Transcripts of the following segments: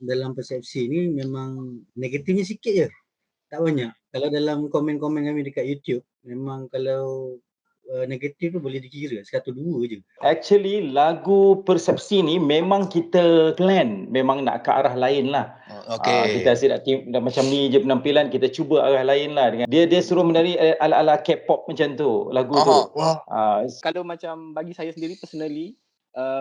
dalam persepsi ni memang negatifnya sikit je, tak banyak. Kalau dalam komen-komen kami dekat YouTube, memang kalau negatif tu boleh dikira 1, 2 je. Actually lagu Persepsi ni memang kita plan, memang nak ke arah lain lah. Kita asyik nak macam ni je penampilan, kita cuba arah lain lah. Dengan dia suruh menari ala-ala K-pop macam tu lagu tu. Kalau macam bagi saya sendiri personally,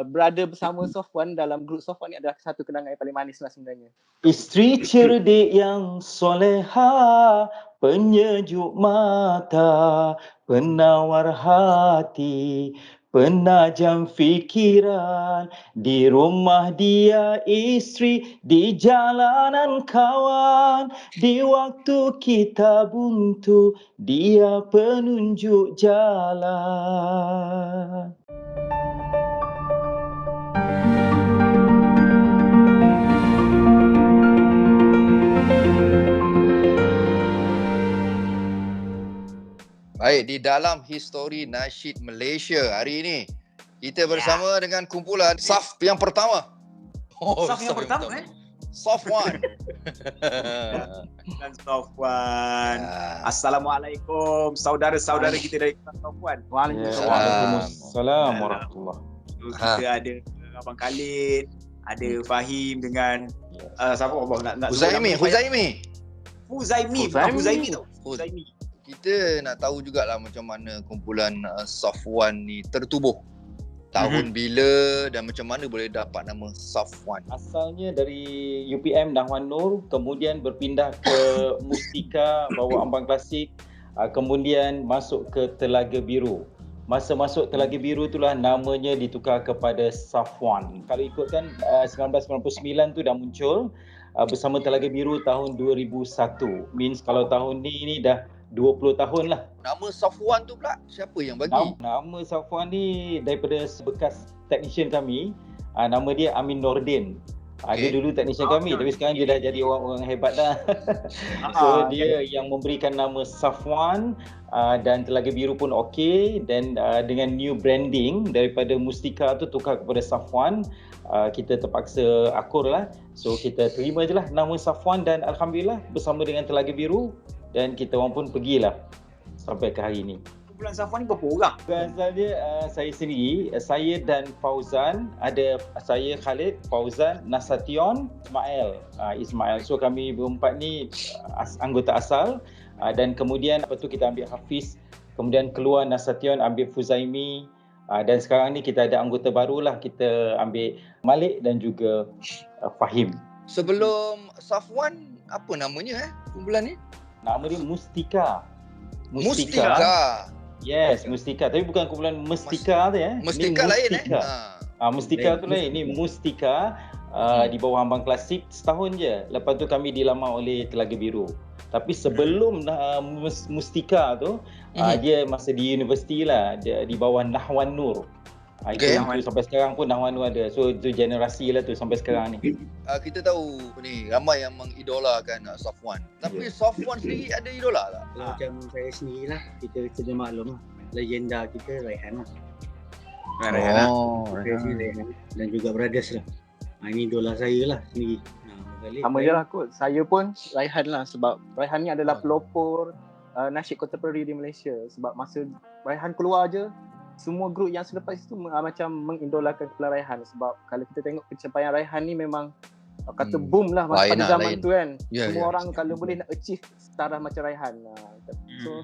berada bersama Sofwan dalam grup Sofwan ni adalah satu kenangan yang paling manis lah sebenarnya. Isteri cerdik yang soleha, penyejuk mata, penawar hati, penajam fikiran. Di rumah dia isteri, di jalanan kawan. Di waktu kita buntu, dia penunjuk jalan. Baik, di dalam Histori Nasyid Malaysia hari ini kita bersama dengan kumpulan Saf yang pertama. Saf yang pertama Sofwan. Dan Sofwan. Assalamualaikum saudara-saudara kita dari Sofwan. Waalaikumsalam warahmatullahi. Kita ada Abang Khalid, ada Fahim dengan siapa nak Huzaimi. Kita nak tahu jugalah macam mana kumpulan Sofwan ni tertubuh. Tahun bila dan macam mana boleh dapat nama Sofwan? Asalnya dari UPM Nahwan Nur, kemudian berpindah ke Mustika, bawa ambang klasik, kemudian masuk ke Telaga Biru. Masa masuk Telaga Biru itulah namanya ditukar kepada Sofwan. Kalau ikutkan 1999 tu dah muncul bersama Telaga Biru tahun 2001. Means kalau tahun ni dah 20 tahun lah. Nama Sofwan tu pula siapa yang bagi? Nama Sofwan ni daripada bekas technician kami. Nama dia Amin Nordin. Dia dulu technician kami tapi sekarang dia dah jadi orang hebat dah. So dia yang memberikan nama Sofwan dan Telaga Biru pun okey, dan dengan new branding daripada Mustika tu tukar kepada Sofwan. Kita terpaksa akur lah. So kita terima je lah nama Sofwan dan alhamdulillah bersama dengan Telaga Biru, dan kita orang pun pergilah sampai ke hari ni. Kumpulan Sofwan ni berapa orang? Saya sendiri, saya dan Fauzan, ada saya Khalid, Fauzan, Nasation, Ismail. So kami berempat ni anggota asal, dan kemudian lepas tu kita ambil Hafiz, kemudian keluar Nasation ambil Fuzaimi, dan sekarang ni kita ada anggota baru lah, kita ambil Malik dan juga Fahim. Sebelum Sofwan, apa namanya kumpulan ni? Nama dia Mustika. Yes, Mustika. Tapi bukan kumpulan Mustika tu ya. Mustika lain Mustika tu lain. Ini Mustika di bawah ambang klasik setahun je. Lepas tu kami dilamar oleh Telaga Biru. Tapi sebelum Mustika tu dia masa di universiti lah, dia di bawah Nahwan Nur. Itu sampai sekarang pun Nahwan Nur ada. So itu generasi lah tu sampai sekarang ni. Kita tahu ni ramai yang mengidolakan Sofwan. Tapi Sofwan sendiri ada idola tak? Macam saya sendiri lah, kita kena maklum lah, legenda kita Raihan lah. Raihan. Raihan dan juga Brothers lah. Ini idola saya lah sendiri. Sama je lah kot. Saya pun Raihan lah, sebab Raihan ni adalah pelopor nasyid contemporary di Malaysia. Sebab masa Raihan keluar je, semua grup yang selepas itu macam mengidolakan kumpulan Raihan. Sebab kalau kita tengok pencapaian Raihan ni memang kata boom lah pada zaman tu kan. Semua orang kalau boleh nak achieve setara macam Raihan. So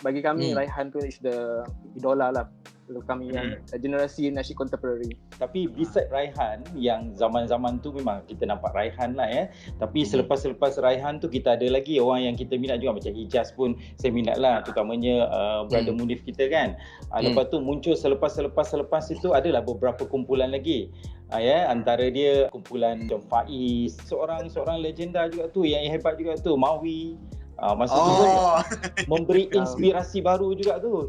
bagi kami Raihan tu is the idola lah untuk kami yang generasi nasyid contemporary. Tapi beside Raihan, yang zaman-zaman tu memang kita nampak Raihan lah ya. Tapi selepas Raihan tu kita ada lagi orang yang kita minat juga, macam Hijaz pun saya minat lah, terutamanya Brother Munif kita kan. Lepas tu muncul selepas itu adalah beberapa kumpulan lagi. Antara dia kumpulan John Faiz, seorang legenda juga tu, yang hebat juga tu, Mawi. Masa tu memberi inspirasi baru juga tu.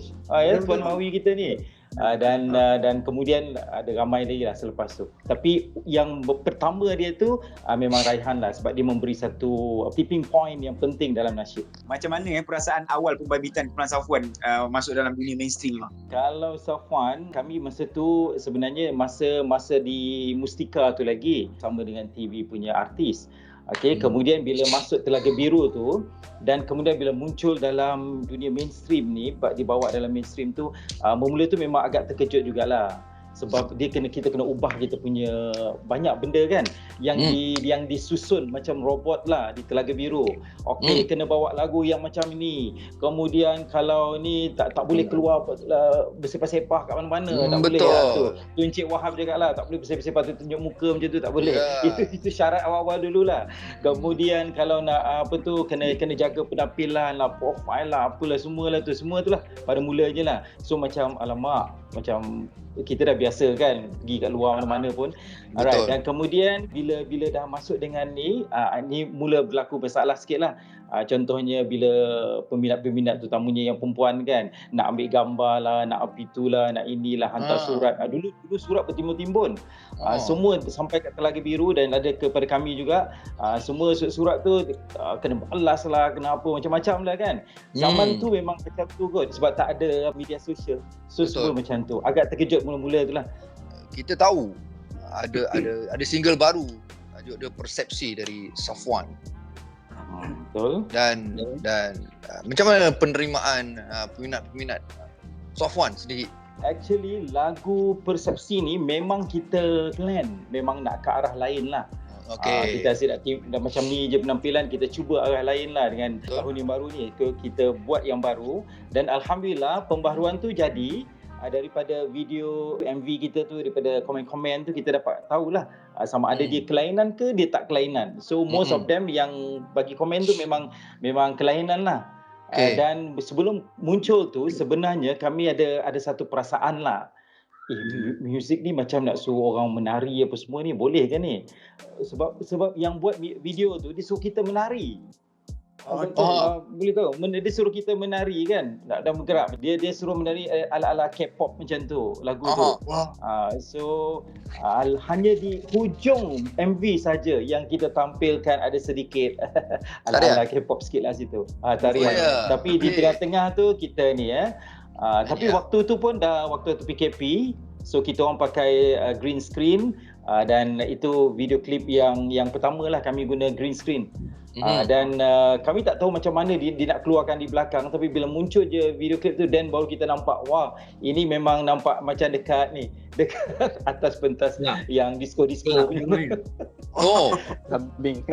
Tuan Mawi kita ni. Dan kemudian ada ramai lagi lah selepas tu. Tapi yang pertama dia tu memang Raihan lah, sebab dia memberi satu tipping point yang penting dalam nasyid. Macam mana perasaan awal pembabitan kumpulan Safwan masuk dalam dunia mainstream? Kalau Safwan, kami masa tu sebenarnya masa di Mustika tu lagi sama dengan TV punya artis. Okey, kemudian bila masuk Telaga Biru tu dan kemudian bila muncul dalam dunia mainstream ni, dibawa dalam mainstream tu, mula tu memang agak terkejut jugalah. Sebab kita kena ubah kita punya banyak benda kan yang disusun macam robot lah di Telaga Biru. Okey, kena bawa lagu yang macam ni. Kemudian kalau ni tak boleh keluar bersepah-sepah kat mana-mana, tak boleh lah tu. Tu Encik Wahab cakap lah, tak boleh bersepah-sepah tu, tunjuk muka macam tu, tak boleh. Itu syarat awal-awal dululah. Kemudian kalau nak kena jaga penampilan lah, profile lah, apalah semualah tu. Semua tu lah pada mulanya lah. So macam alamak, macam kita dah biasa kan pergi kat luar mana-mana pun. Alright, dan kemudian bila dah masuk dengan ni mula berlaku masalah sikit lah. Contohnya bila peminat-peminat terutamanya yang perempuan kan nak ambil gambar lah, nak apa itulah, nak inilah, hantar surat. Dulu surat bertimbun-timbun. Semua sampai kat Telaga Biru dan ada kepada kami juga. Semua surat tu kena balas lah, kena apa macam-macam lah kan. Zaman tu memang macam tu kot, sebab tak ada media sosial. So semua macam tu. Agak terkejut mula-mula tu lah. Kita tahu ada single baru, ada persepsi dari Safwan. Betul. Dan macam mana penerimaan peminat-peminat Safwan sendiri? Actually lagu Persepsi ni memang kita plan, memang nak ke arah lain lah. Kita asyik nak macam ni je penampilan, kita cuba arah lain lah dengan tahun yang baru ni. Kita buat yang baru dan Alhamdulillah pembaharuan tu jadi. Daripada video MV kita tu, daripada komen-komen tu kita dapat tahulah sama ada dia kelainan ke dia tak kelainan. So most of them yang bagi komen tu memang kelainan lah. Dan sebelum muncul tu sebenarnya kami ada satu perasaan lah. Muzik ni macam nak suruh orang menari apa semua ni, boleh ke ni? Sebab yang buat video tu dia suruh kita menari. Boleh tahu dia suruh kita menari kan, dan bergerak. Dia suruh menari ala-ala K-pop macam tu lagu tu. So hanya di hujung MV saja yang kita tampilkan ada sedikit ala-ala K-pop sikit lah situ. Tarian. Tapi di tengah-tengah tu kita ni tapi waktu tu pun dah waktu tu PKP. So kita orang pakai green screen dan itu video klip yang pertama lah kami guna green screen. Dan kami tak tahu macam mana dia nak keluarkan di belakang, tapi bila muncul je video klip tu dan baru kita nampak, wah ini memang nampak macam dekat atas pentas yang disco-disco punya. Kambing.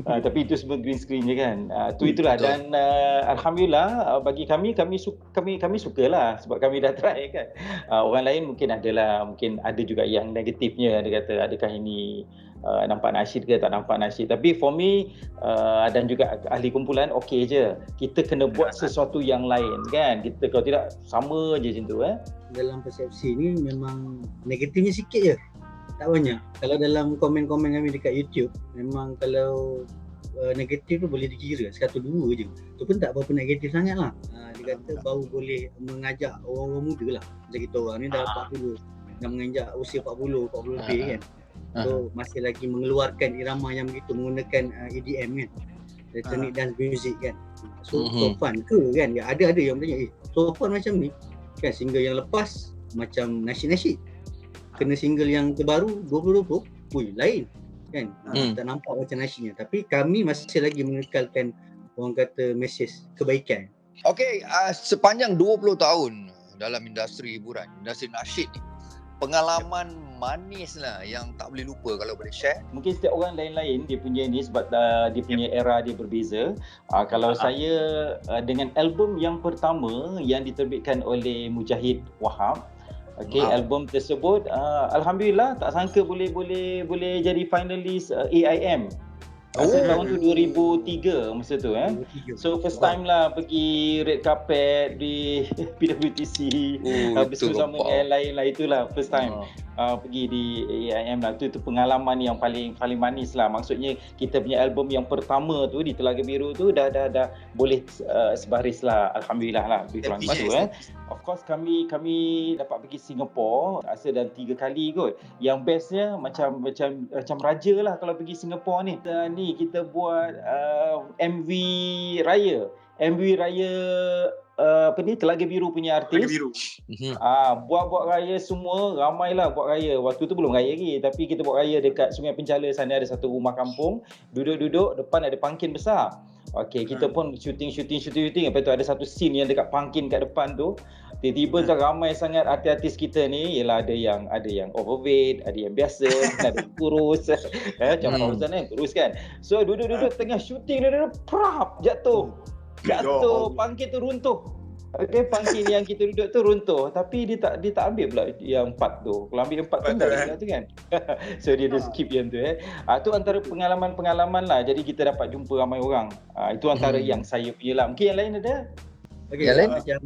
Tapi itu semua green screen je kan. Itulah. Dan alhamdulillah bagi kami sukalah sebab kami dah try kan. Orang lain mungkin ada juga yang negatifnya, dia kata adakah ini nampak nasyid ke tak nampak nasyid. Tapi for me dan juga ahli kumpulan okey je. Kita kena buat sesuatu yang lain kan. Kita kalau tidak sama je macam tu Dalam persepsi ni memang negatifnya sikit je. Tak banyak. Kalau dalam komen-komen kami dekat YouTube, memang kalau negatif tu boleh dikira satu dua je. Tu pun tak berapa negatif sangat lah. Dia kata baru boleh mengajak orang-orang muda lah. Macam kita orang ni dah 40, dah menginjak usia 40 lebih kan. So masih lagi mengeluarkan irama yang begitu menggunakan EDM kan, electronic dance music kan. So fun ke kan? Ada yang bertanya so fun macam ni kan, single yang lepas macam nasyid-nasyid, kena single yang terbaru 2020 lain kan. Tak nampak macam nasyidnya, tapi kami masih lagi mengekalkan orang kata mesej kebaikan. Okey, sepanjang 20 tahun dalam industri hiburan, industri nasyid ni, pengalaman manis lah yang tak boleh lupa kalau boleh share. Mungkin setiap orang lain-lain dia punya ni sebab dia punya era dia berbeza. Kalau saya dengan album yang pertama yang diterbitkan oleh Mujahid Wahab, album tersebut alhamdulillah tak sangka boleh jadi finalis AIM. Tahun tu 2003 masa tu So first time lah pergi red carpet di PWTC bersama dengan lain lah, itulah first time. pergi di AIM lah. Tu pengalaman yang paling manis lah. Maksudnya kita punya album yang pertama tu di Telaga Biru tu dah boleh sebaris lah, alhamdulillah lah, lebih kurang gitu. Of course kami dapat pergi Singapore rasa dah 3 kali kot. Yang bestnya macam raja lah kalau pergi Singapore ni. Kita buat MV Raya Telaga Biru punya artis. Telaga Biru. Buat raya semua, ramailah buat raya. Waktu tu belum raya lagi, tapi kita buat raya dekat Sungai Penchala sana, ada satu rumah kampung. Duduk depan ada pangkin besar. Okey, kita pun shooting. Lepas tu ada satu scene yang dekat pangkin kat depan tu. Tiba-tiba ramai sangat artis kita ni. Yalah, ada yang overweight, ada yang biasa, ada yang kurus. Macam Fauzan kan, kurus kan. So duduk tengah shooting, jatuh, pangkin tu runtuh. Okey, pangkin yang kita duduk tu runtuh, tapi dia tak ambil pula yang 4 tu. Kalau ambil 4 tu dah tu kan. So dia skip yang tu tu antara pengalaman lah. Jadi kita dapat jumpa ramai orang. Itu antara yang saya punya lah. Mungkin yang lain ada? Okey, macam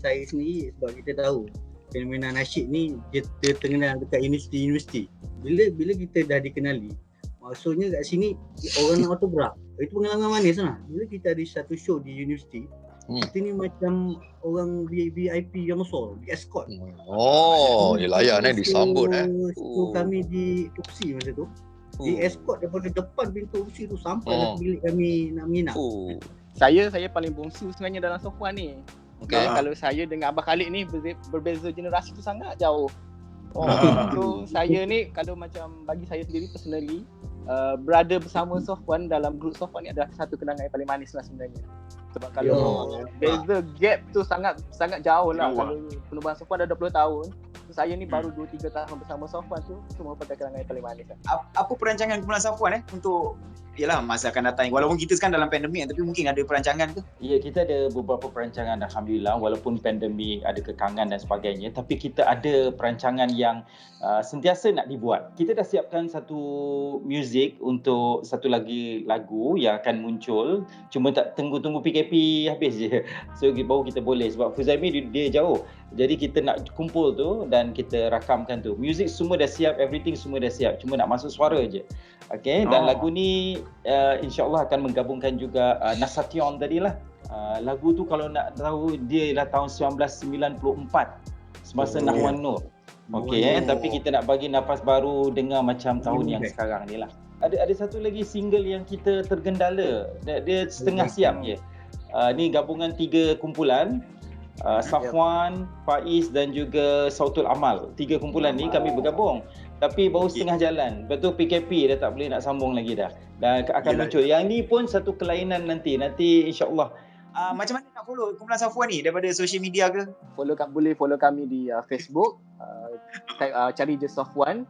saya sendiri, sebab kita tahu fenomena nasyid ni dia terkenal dekat universiti. Bila kita dah dikenali, maksudnya kat sini orang nak autograf. Itu pengalaman manis lah. Bila kita ada satu show di universiti, kita ni macam orang VIP yang besar, di escort. Layan disambut So kami di Upsi masa tu. Di escort daripada depan pintu Upsi tu sampai ke bilik kami nak menginap. Saya paling bongsu sebenarnya dalam Safwan ni. Okay. Kalau saya dengan Abah Khalid ni berbeza generasi tu sangat jauh. So saya ni kalau macam bagi saya sendiri personally, berada bersama Safwan dalam grup Safwan ni adalah satu kenangan yang paling manis lah sebenarnya. Sebab kalau beza gap tu sangat jauh lah. Kalau penubuhan Safwan dah 20 tahun, saya ni baru 2-3 tahun bersama Safwan tu merupakan kenangan yang paling manis lah. Apa perancangan kumpulan Safwan untuk masa akan datang? Walaupun kita sekarang dalam pandemik, tapi mungkin ada perancangan ke? Ya, kita ada beberapa perancangan, alhamdulillah. Walaupun pandemik, ada kekangan dan sebagainya, tapi kita ada perancangan yang sentiasa nak dibuat. Kita dah siapkan satu muzik untuk satu lagi lagu yang akan muncul. Cuma tak tunggu PKP habis je. So baru kita boleh, sebab Fuzaimi dia jauh. Jadi kita nak kumpul tu dan kita rakamkan tu. Muzik semua dah siap, everything semua dah siap. Cuma nak masuk suara je. Okay, dan lagu ni insyaAllah akan menggabungkan juga Nasution tadilah. Lagu tu kalau nak tahu dia ialah tahun 1994 semasa Nahwan Nur. Okay, tapi kita nak bagi nafas baru dengar macam tahun yang sekarang ni lah. Ada satu lagi single yang kita tergendala. Dia setengah siap je. Ni gabungan 3 kumpulan. Safwan, Faiz dan juga Sautul Amal. 3 kumpulan ni kami bergabung. Tapi baru setengah jalan. Lepas tu PKP dah tak boleh nak sambung lagi dah. Dan akan muncul. Yang ni pun satu kelainan nanti insya-Allah. Macam mana nak follow kumpulan Safwan ni? Daripada social media ke? Boleh follow kami di Facebook. Cari je Safwan.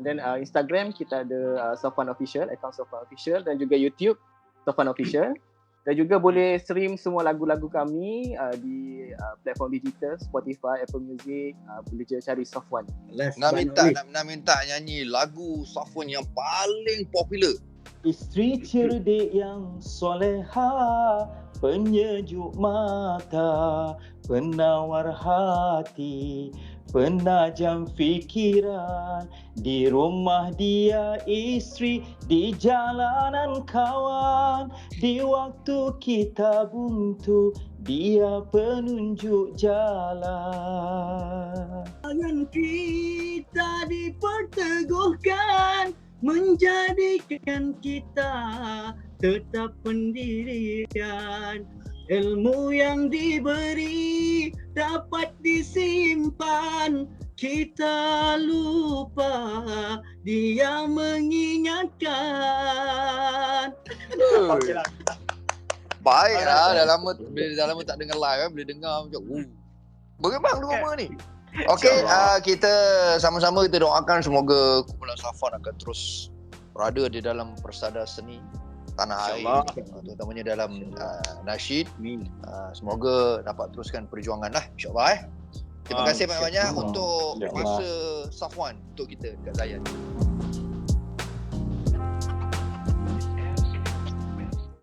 Dan Instagram kita ada Safwan Official, account Safwan Official, dan juga YouTube Safwan Official. Dan juga boleh stream semua lagu-lagu kami di platform digital, Spotify, Apple Music. Boleh je cari Safwan. Nak minta nyanyi lagu Safwan yang paling popular. Isteri cerdik yang soleha, penyejuk mata, penawar hati, penajam fikiran. Di rumah dia isteri, di jalanan kawan. Di waktu kita buntu, dia penunjuk jalan. Jangan kita diperteguhkan, menjadikan kita tetap pendirian. Ilmu yang diberi dapat disimpan, kita lupa dia mengingatkan. Baiklah, dah lama tak dengar live kan, boleh dengar macam berkembang drama ni. Okey, kita sama-sama kita doakan semoga kumpulan Safwan akan terus berada di dalam persada seni tanah air, terutamanya dalam nasyid. Semoga dapat teruskan perjuangan lah, insyaAllah. Terima kasih banyak-banyak untuk masa Safwan untuk kita dekat Zayan.